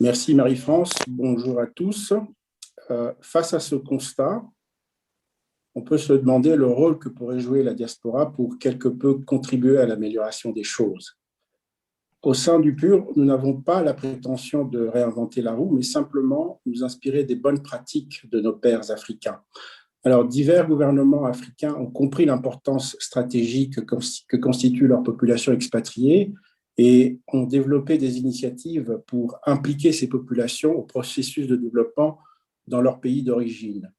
Merci Marie-France, bonjour à tous. Face à ce constat, on peut se demander le rôle que pourrait jouer la diaspora pour quelque peu contribuer à l'amélioration des choses. Au sein du PUR, nous n'avons pas la prétention de réinventer la roue, mais simplement nous inspirer des bonnes pratiques de nos pairs africains. Alors, divers gouvernements africains ont compris l'importance stratégique que constitue leur population expatriée et ont développé des initiatives pour impliquer ces populations au processus de développement dans leur pays d'origine.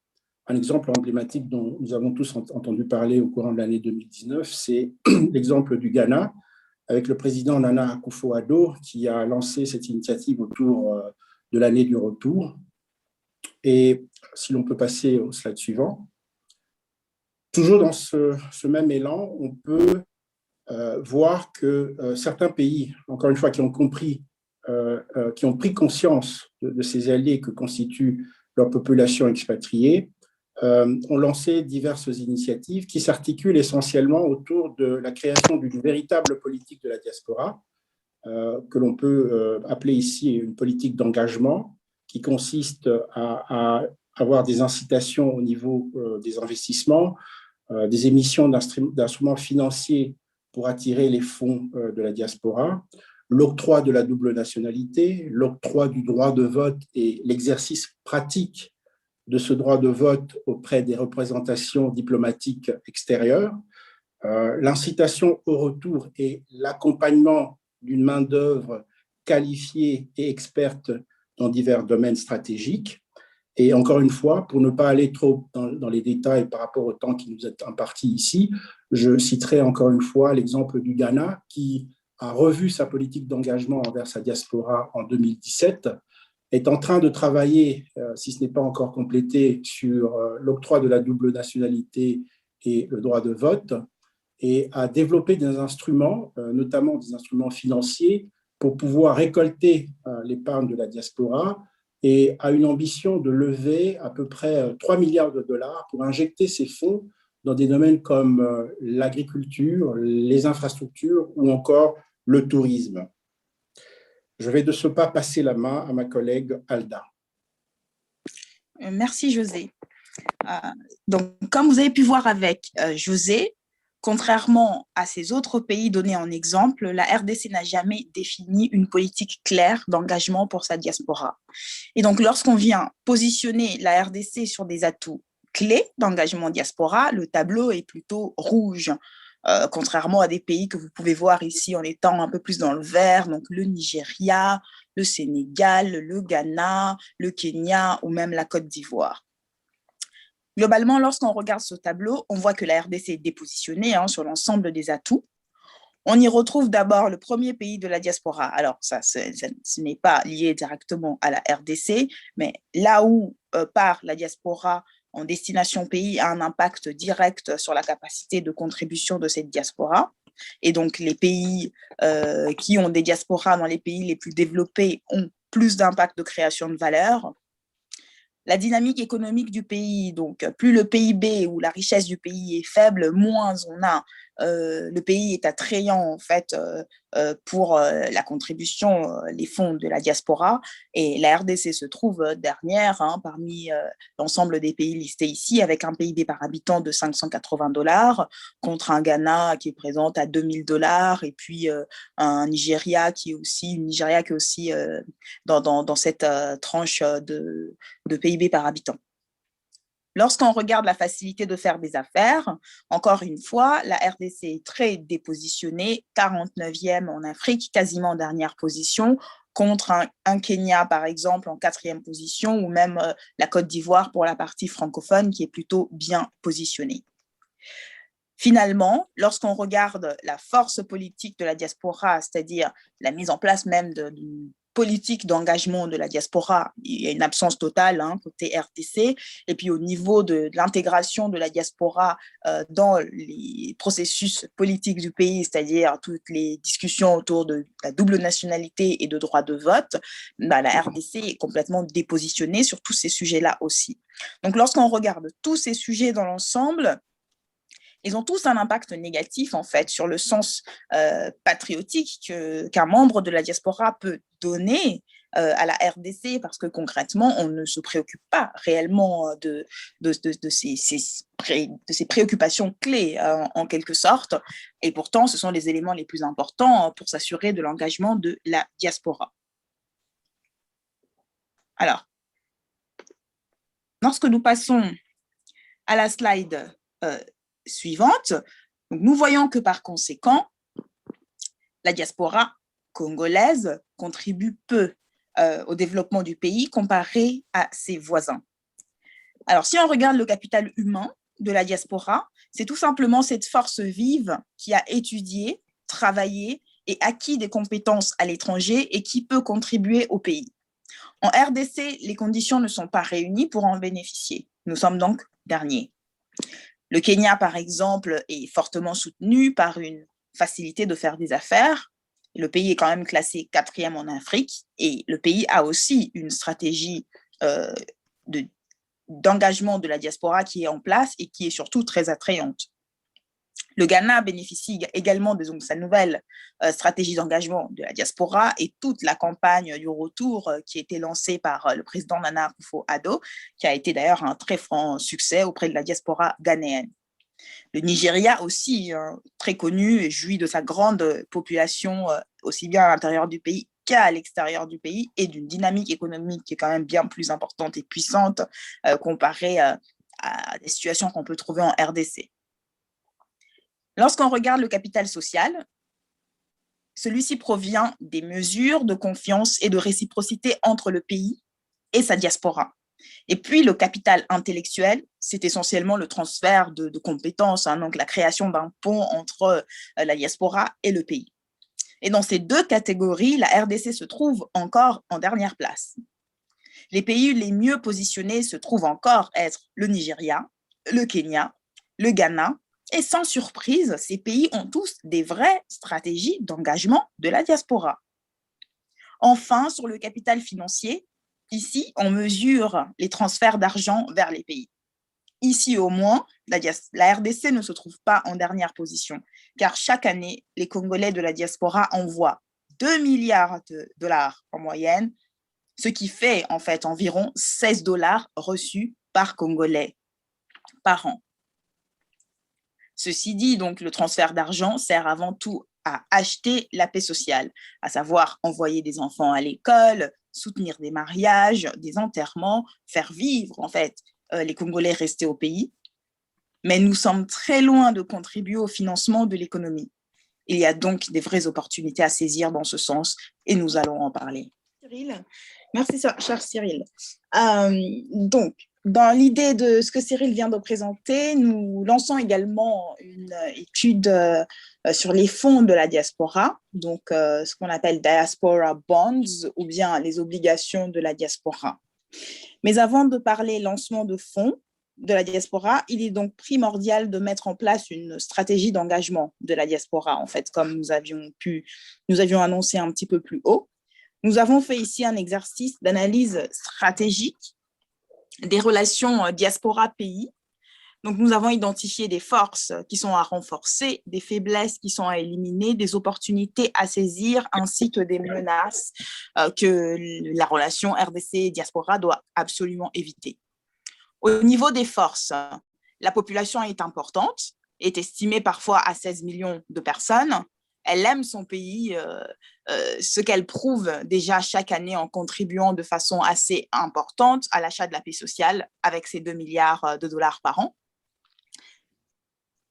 Un exemple emblématique dont nous avons tous entendu parler au courant de l'année 2019, c'est l'exemple du Ghana, avec le président Nana Akufo-Addo, qui a lancé cette initiative autour de l'année du retour. Et si l'on peut passer au slide suivant, toujours dans ce même élan, on peut voir que certains pays, encore une fois, qui ont compris, qui ont pris conscience de ces alliés que constitue leur population expatriée, ont lancé diverses initiatives qui s'articulent essentiellement autour de la création d'une véritable politique de la diaspora, que l'on peut appeler ici une politique d'engagement, qui consiste à avoir des incitations au niveau des investissements, des émissions d'instruments financiers pour attirer les fonds de la diaspora, l'octroi de la double nationalité, l'octroi du droit de vote et l'exercice pratique de ce droit de vote auprès des représentations diplomatiques extérieures, l'incitation au retour et l'accompagnement d'une main-d'œuvre qualifiée et experte dans divers domaines stratégiques. Et encore une fois, pour ne pas aller trop dans les détails par rapport au temps qui nous est imparti ici, je citerai encore une fois l'exemple du Ghana qui a revu sa politique d'engagement envers sa diaspora en 2017, est en train de travailler, si ce n'est pas encore complété, sur l'octroi de la double nationalité et le droit de vote, et a développé des instruments, notamment des instruments financiers, pour pouvoir récolter l'épargne de la diaspora, et a une ambition de lever à peu près 3 milliards de dollars pour injecter ces fonds dans des domaines comme l'agriculture, les infrastructures ou encore le tourisme. Je vais de ce pas passer la main à ma collègue Alda. Merci José. Donc, comme vous avez pu voir avec José, contrairement à ces autres pays donnés en exemple, la RDC n'a jamais défini une politique claire d'engagement pour sa diaspora. Et donc, lorsqu'on vient positionner la RDC sur des atouts clés d'engagement diaspora, le tableau est plutôt rouge, contrairement à des pays que vous pouvez voir ici en étant un peu plus dans le vert, donc le Nigeria, le Sénégal, le Ghana, le Kenya ou même la Côte d'Ivoire. Globalement, lorsqu'on regarde ce tableau, on voit que la RDC est dépositionnée sur l'ensemble des atouts. On y retrouve d'abord le premier pays de la diaspora. Alors, ce n'est pas lié directement à la RDC, mais là où part la diaspora en destination pays a un impact direct sur la capacité de contribution de cette diaspora. Et donc, les pays qui ont des diasporas dans les pays les plus développés ont plus d'impact de création de valeur. La dynamique économique du pays, donc plus le PIB ou la richesse du pays est faible, moins on a. Le pays est attrayant en fait pour la contribution, les fonds de la diaspora, et la RDC se trouve dernière parmi l'ensemble des pays listés ici, avec un PIB par habitant de 580 $, contre un Ghana qui est présent à 2000 $, et puis un Nigeria qui est aussi, dans cette tranche de PIB par habitant. Lorsqu'on regarde la facilité de faire des affaires, encore une fois, la RDC est très dépositionnée, 49e en Afrique, quasiment en dernière position, contre un Kenya, par exemple, en 4e position, ou même la Côte d'Ivoire pour la partie francophone, qui est plutôt bien positionnée. Finalement, lorsqu'on regarde la force politique de la diaspora, c'est-à-dire la mise en place même d'une politique d'engagement de la diaspora, il y a une absence totale côté RDC, et puis au niveau de l'intégration de la diaspora dans les processus politiques du pays, c'est-à-dire toutes les discussions autour de la double nationalité et de droit de vote, la RDC est complètement dépositionnée sur tous ces sujets-là aussi. Donc lorsqu'on regarde tous ces sujets dans l'ensemble, ils ont tous un impact négatif, en fait, sur le sens patriotique qu'un membre de la diaspora peut donner à la RDC parce que concrètement, on ne se préoccupe pas réellement de ces préoccupations clés en quelque sorte. Et pourtant, ce sont les éléments les plus importants pour s'assurer de l'engagement de la diaspora. Alors, lorsque nous passons à la slide suivante, donc nous voyons que par conséquent, la diaspora congolaise contribue peu au développement du pays comparé à ses voisins. Alors, si on regarde le capital humain de la diaspora, c'est tout simplement cette force vive qui a étudié, travaillé et acquis des compétences à l'étranger et qui peut contribuer au pays. En RDC, les conditions ne sont pas réunies pour en bénéficier. Nous sommes donc derniers. Le Kenya, par exemple, est fortement soutenu par une facilité de faire des affaires. Le pays est quand même classé 4e en Afrique et le pays a aussi une stratégie d'engagement de la diaspora qui est en place et qui est surtout très attrayante. Le Ghana bénéficie également de sa nouvelle stratégie d'engagement de la diaspora et toute la campagne du retour qui a été lancée par le président Nana Akufo-Addo, qui a été d'ailleurs un très franc succès auprès de la diaspora ghanéenne. Le Nigeria aussi, très connu, et jouit de sa grande population aussi bien à l'intérieur du pays qu'à l'extérieur du pays et d'une dynamique économique qui est quand même bien plus importante et puissante comparée à des situations qu'on peut trouver en RDC. Lorsqu'on regarde le capital social, celui-ci provient des mesures de confiance et de réciprocité entre le pays et sa diaspora. Et puis, le capital intellectuel, c'est essentiellement le transfert de compétences, donc la création d'un pont entre la diaspora et le pays. Et dans ces deux catégories, la RDC se trouve encore en dernière place. Les pays les mieux positionnés se trouvent encore être le Nigeria, le Kenya, le Ghana, et sans surprise, ces pays ont tous des vraies stratégies d'engagement de la diaspora. Enfin, sur le capital financier, ici, on mesure les transferts d'argent vers les pays. Ici, au moins, la RDC ne se trouve pas en dernière position, car chaque année, les Congolais de la diaspora envoient 2 milliards de dollars en moyenne, ce qui fait en fait environ 16 dollars reçus par Congolais par an. Ceci dit, donc, le transfert d'argent sert avant tout à acheter la paix sociale, à savoir envoyer des enfants à l'école, soutenir des mariages, des enterrements, faire vivre en fait les Congolais restés au pays. Mais nous sommes très loin de contribuer au financement de l'économie. Il y a donc des vraies opportunités à saisir dans ce sens et nous allons en parler. Cyril, merci cher Cyril. Donc, dans l'idée de ce que Cyril vient de présenter, nous lançons également une étude sur les fonds de la diaspora, donc ce qu'on appelle Diaspora Bonds ou bien les obligations de la diaspora. Mais avant de parler lancement de fonds de la diaspora, il est donc primordial de mettre en place une stratégie d'engagement de la diaspora, en fait, comme nous avions annoncé un petit peu plus haut. Nous avons fait ici un exercice d'analyse stratégique des relations diaspora-pays. Donc, nous avons identifié des forces qui sont à renforcer, des faiblesses qui sont à éliminer, des opportunités à saisir, ainsi que des menaces que la relation RDC-diaspora doit absolument éviter. Au niveau des forces, la population est importante, est estimée parfois à 16 millions de personnes. Elle aime son pays, ce qu'elle prouve déjà chaque année en contribuant de façon assez importante à l'achat de la paix sociale avec ses 2 milliards de dollars par an.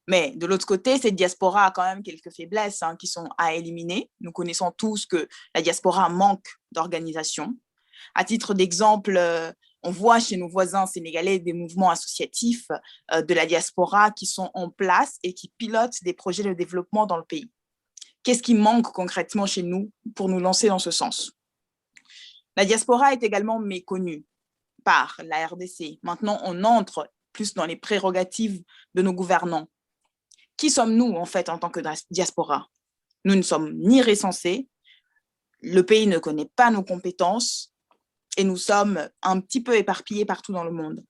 Mais de l'autre côté, cette diaspora a quand même quelques faiblesses qui sont à éliminer. Nous connaissons tous que la diaspora manque d'organisation. À titre d'exemple, on voit chez nos voisins sénégalais des mouvements associatifs de la diaspora qui sont en place et qui pilotent des projets de développement dans le pays. Qu'est-ce qui manque concrètement chez nous pour nous lancer dans ce sens? La diaspora est également méconnue par la RDC. Maintenant, on entre plus dans les prérogatives de nos gouvernants. Qui sommes-nous, en fait, en tant que diaspora? Nous ne sommes ni recensés, le pays ne connaît pas nos compétences et nous sommes un petit peu éparpillés partout dans le monde.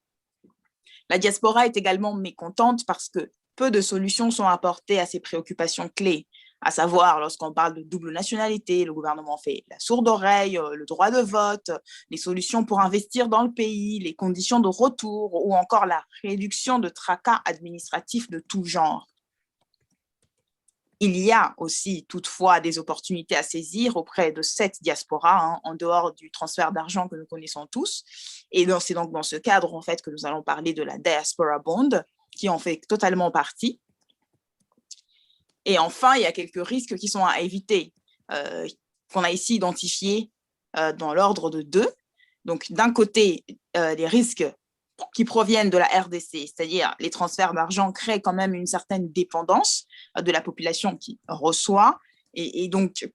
La diaspora est également mécontente parce que peu de solutions sont apportées à ces préoccupations clés, à savoir lorsqu'on parle de double nationalité, le gouvernement fait la sourde oreille, le droit de vote, les solutions pour investir dans le pays, les conditions de retour ou encore la réduction de tracas administratifs de tout genre. Il y a aussi toutefois des opportunités à saisir auprès de cette diaspora, en dehors du transfert d'argent que nous connaissons tous. Et c'est donc dans ce cadre en fait, que nous allons parler de la Diaspora Bond, qui en fait totalement partie. Et enfin, il y a quelques risques qui sont à éviter, qu'on a ici identifiés dans l'ordre de 2. Donc, d'un côté, les risques qui proviennent de la RDC, c'est-à-dire les transferts d'argent créent quand même une certaine dépendance de la population qui reçoit, et donc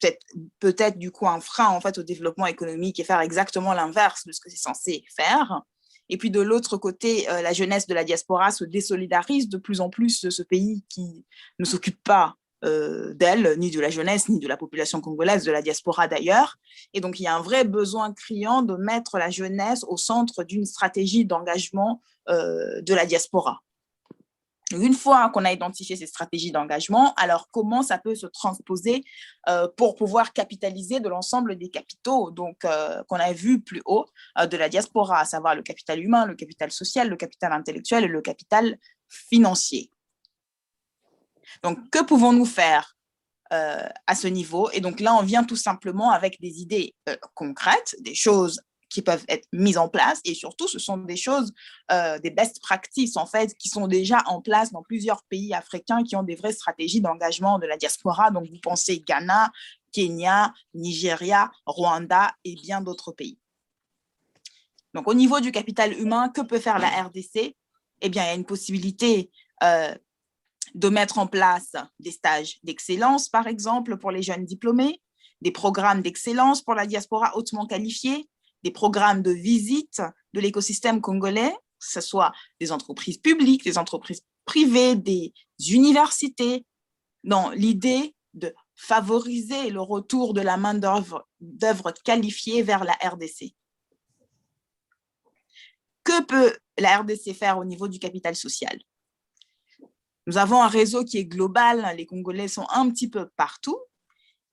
peut-être du coup un frein en fait au développement économique et faire exactement l'inverse de ce que c'est censé faire. Et puis de l'autre côté, la jeunesse de la diaspora se désolidarise de plus en plus de ce pays qui ne s'occupe pas d'elle, ni de la jeunesse, ni de la population congolaise, de la diaspora d'ailleurs. Et donc, il y a un vrai besoin criant de mettre la jeunesse au centre d'une stratégie d'engagement de la diaspora. Une fois qu'on a identifié ces stratégies d'engagement, alors comment ça peut se transposer pour pouvoir capitaliser de l'ensemble des capitaux qu'on a vu plus haut de la diaspora, à savoir le capital humain, le capital social, le capital intellectuel et le capital financier. Donc, que pouvons-nous faire à ce niveau? Et donc là, on vient tout simplement avec des idées concrètes, des choses qui peuvent être mises en place, et surtout, ce sont des choses, des best practices, en fait, qui sont déjà en place dans plusieurs pays africains qui ont des vraies stratégies d'engagement de la diaspora. Donc, vous pensez Ghana, Kenya, Nigeria, Rwanda et bien d'autres pays. Donc, au niveau du capital humain, que peut faire la RDC? Eh bien, il y a une possibilité de mettre en place des stages d'excellence, par exemple, pour les jeunes diplômés, des programmes d'excellence pour la diaspora hautement qualifiée, des programmes de visite de l'écosystème congolais, que ce soit des entreprises publiques, des entreprises privées, des universités, dans l'idée de favoriser le retour de la main-d'œuvre qualifiée vers la RDC. Que peut la RDC faire au niveau du capital social? Nous avons un réseau qui est global, les Congolais sont un petit peu partout,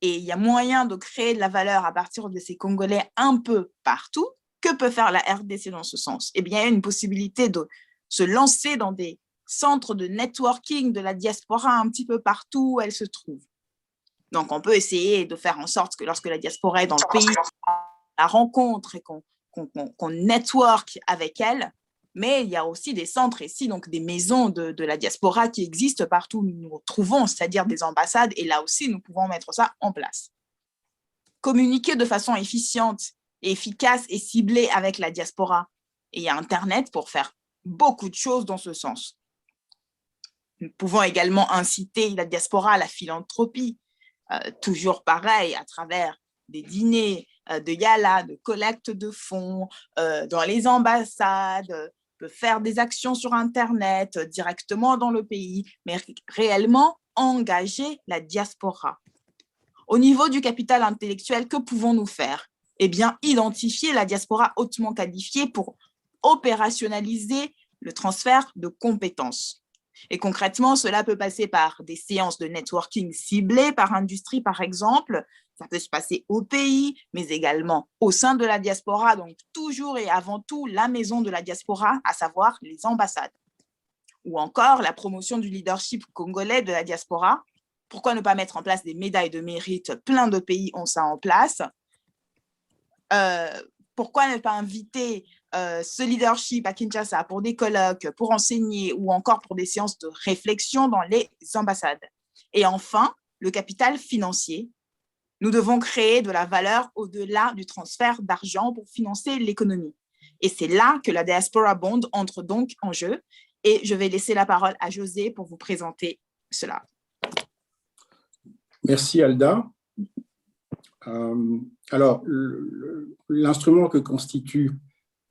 et il y a moyen de créer de la valeur à partir de ces Congolais un peu partout. Que peut faire la RDC dans ce sens? Eh bien, il y a une possibilité de se lancer dans des centres de networking de la diaspora un petit peu partout où elle se trouve. Donc, on peut essayer de faire en sorte que lorsque la diaspora est dans le pays, on la rencontre et qu'on network avec elle. Mais il y a aussi des centres ici, donc des maisons de la diaspora qui existent partout où nous nous trouvons, c'est-à-dire des ambassades, et là aussi, nous pouvons mettre ça en place. Communiquer de façon efficiente, efficace et ciblée avec la diaspora. Et il y a Internet pour faire beaucoup de choses dans ce sens. Nous pouvons également inciter la diaspora à la philanthropie, toujours pareil, à travers des dîners de gala, de collecte de fonds, dans les ambassades, peut faire des actions sur Internet, directement dans le pays, mais réellement engager la diaspora. Au niveau du capital intellectuel, que pouvons-nous faire? Eh bien, identifier la diaspora hautement qualifiée pour opérationnaliser le transfert de compétences. Et concrètement, cela peut passer par des séances de networking ciblées par industrie, par exemple. Ça peut se passer au pays, mais également au sein de la diaspora, donc toujours et avant tout la maison de la diaspora, à savoir les ambassades. Ou encore la promotion du leadership congolais de la diaspora. Pourquoi ne pas mettre en place des médailles de mérite? Plein de pays ont ça en place. Pourquoi ne pas inviter ce leadership à Kinshasa pour des colloques, pour enseigner ou encore pour des séances de réflexion dans les ambassades? Et enfin, le capital financier. Nous devons créer de la valeur au-delà du transfert d'argent pour financer l'économie. Et c'est là que la Diaspora Bond entre donc en jeu. Et je vais laisser la parole à José pour vous présenter cela. Merci Alda. Alors, l'instrument que constituent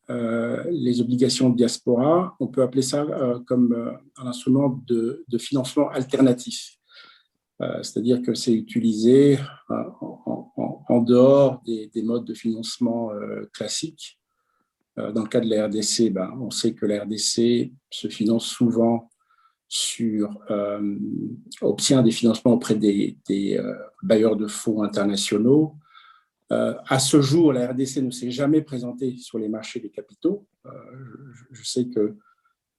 les obligations de diaspora, on peut appeler ça comme un instrument de financement alternatif. C'est-à-dire que c'est utilisé en dehors des modes de financement classiques. Dans le cas de la RDC, on sait que la RDC se finance souvent obtient des financements auprès des bailleurs de fonds internationaux. À ce jour, la RDC ne s'est jamais présentée sur les marchés des capitaux. Je sais que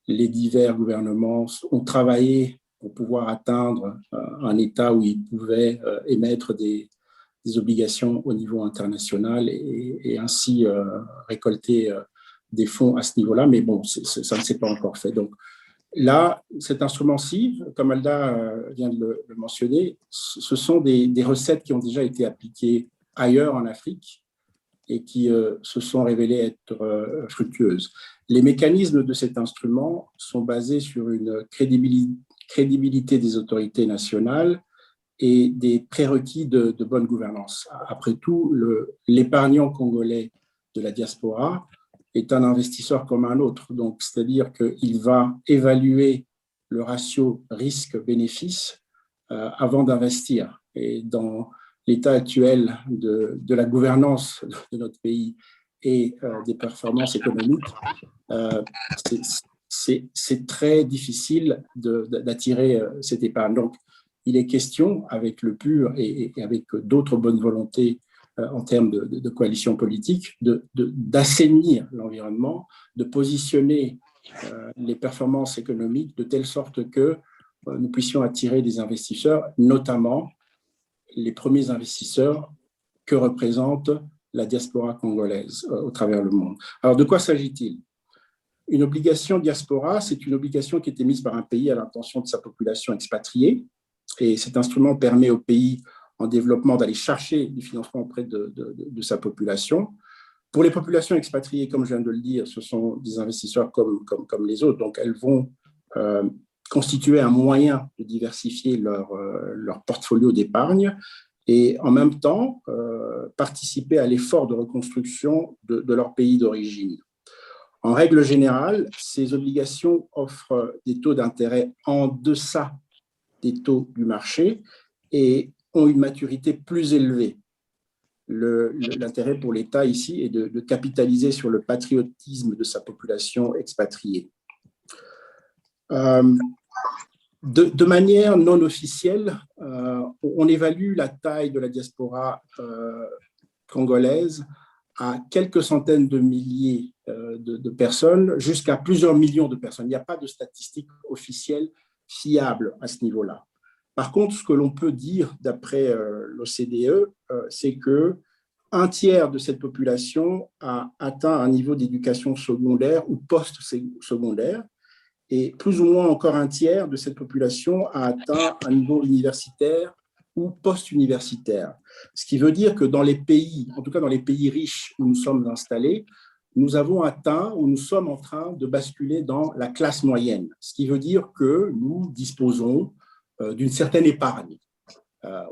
les divers gouvernements ont travaillé pour pouvoir atteindre un état où ils pouvaient émettre des obligations au niveau international et ainsi récolter des fonds à ce niveau-là. Mais bon, ça ne s'est pas encore fait. Donc là, cet instrument-ci, comme Alda vient de le mentionner, ce sont des recettes qui ont déjà été appliquées ailleurs en Afrique et qui se sont révélées être fructueuses. Les mécanismes de cet instrument sont basés sur une crédibilité des autorités nationales et des prérequis de bonne gouvernance. Après tout, l'épargnant congolais de la diaspora est un investisseur comme un autre. Donc, c'est-à-dire qu'il va évaluer le ratio risque-bénéfice avant d'investir. Et dans l'état actuel de la gouvernance de notre pays et des performances économiques, c'est très difficile d'attirer cette épargne. Donc, il est question, avec le PUR et avec d'autres bonnes volontés en termes de coalition politique, d'assainir l'environnement, de positionner les performances économiques de telle sorte que nous puissions attirer des investisseurs, notamment les premiers investisseurs que représente la diaspora congolaise au travers le monde. Alors, de quoi s'agit-il? Une obligation diaspora, c'est une obligation qui est émise par un pays à l'intention de sa population expatriée. Et cet instrument permet au pays en développement d'aller chercher du financement auprès de sa population. Pour les populations expatriées, comme je viens de le dire, ce sont des investisseurs comme les autres. Donc, elles vont constituer un moyen de diversifier leur portfolio d'épargne et en même temps participer à l'effort de reconstruction de leur pays d'origine. En règle générale, ces obligations offrent des taux d'intérêt en deçà des taux du marché et ont une maturité plus élevée. L'intérêt pour l'État ici est de capitaliser sur le patriotisme de sa population expatriée. De manière non officielle, on évalue la taille de la diaspora congolaise à quelques centaines de milliers de personnes jusqu'à plusieurs millions de personnes. Il n'y a pas de statistiques officielles fiables à ce niveau-là. Par contre, ce que l'on peut dire d'après l'OCDE, c'est qu'un tiers de cette population a atteint un niveau d'éducation secondaire ou post-secondaire et plus ou moins encore un tiers de cette population a atteint un niveau universitaire ou post-universitaire. Ce qui veut dire que dans les pays, en tout cas dans les pays riches où nous sommes installés, nous avons atteint ou nous sommes en train de basculer dans la classe moyenne. Ce qui veut dire que nous disposons d'une certaine épargne.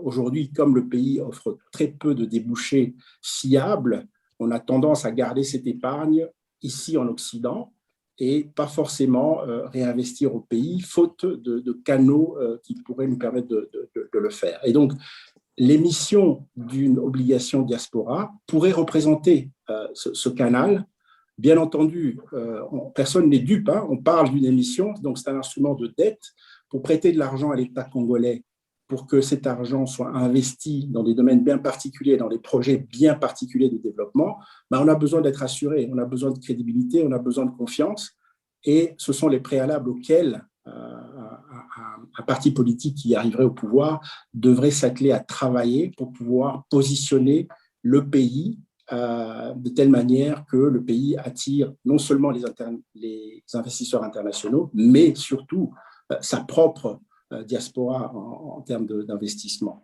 Aujourd'hui, comme le pays offre très peu de débouchés fiables, on a tendance à garder cette épargne ici en Occident et pas forcément réinvestir au pays, faute de canaux qui pourraient nous permettre de le faire. Et donc, l'émission d'une obligation diaspora pourrait représenter ce canal. Bien entendu, personne n'est dupe, hein, on parle d'une émission, donc c'est un instrument de dette pour prêter de l'argent à l'État congolais pour que cet argent soit investi dans des domaines bien particuliers, dans des projets bien particuliers de développement. Ben, on a besoin d'être assuré, on a besoin de crédibilité, on a besoin de confiance, et ce sont les préalables auxquels un parti politique qui arriverait au pouvoir devrait s'atteler à travailler pour pouvoir positionner le pays de telle manière que le pays attire non seulement les investisseurs internationaux, mais surtout sa propre diaspora en termes d'investissement.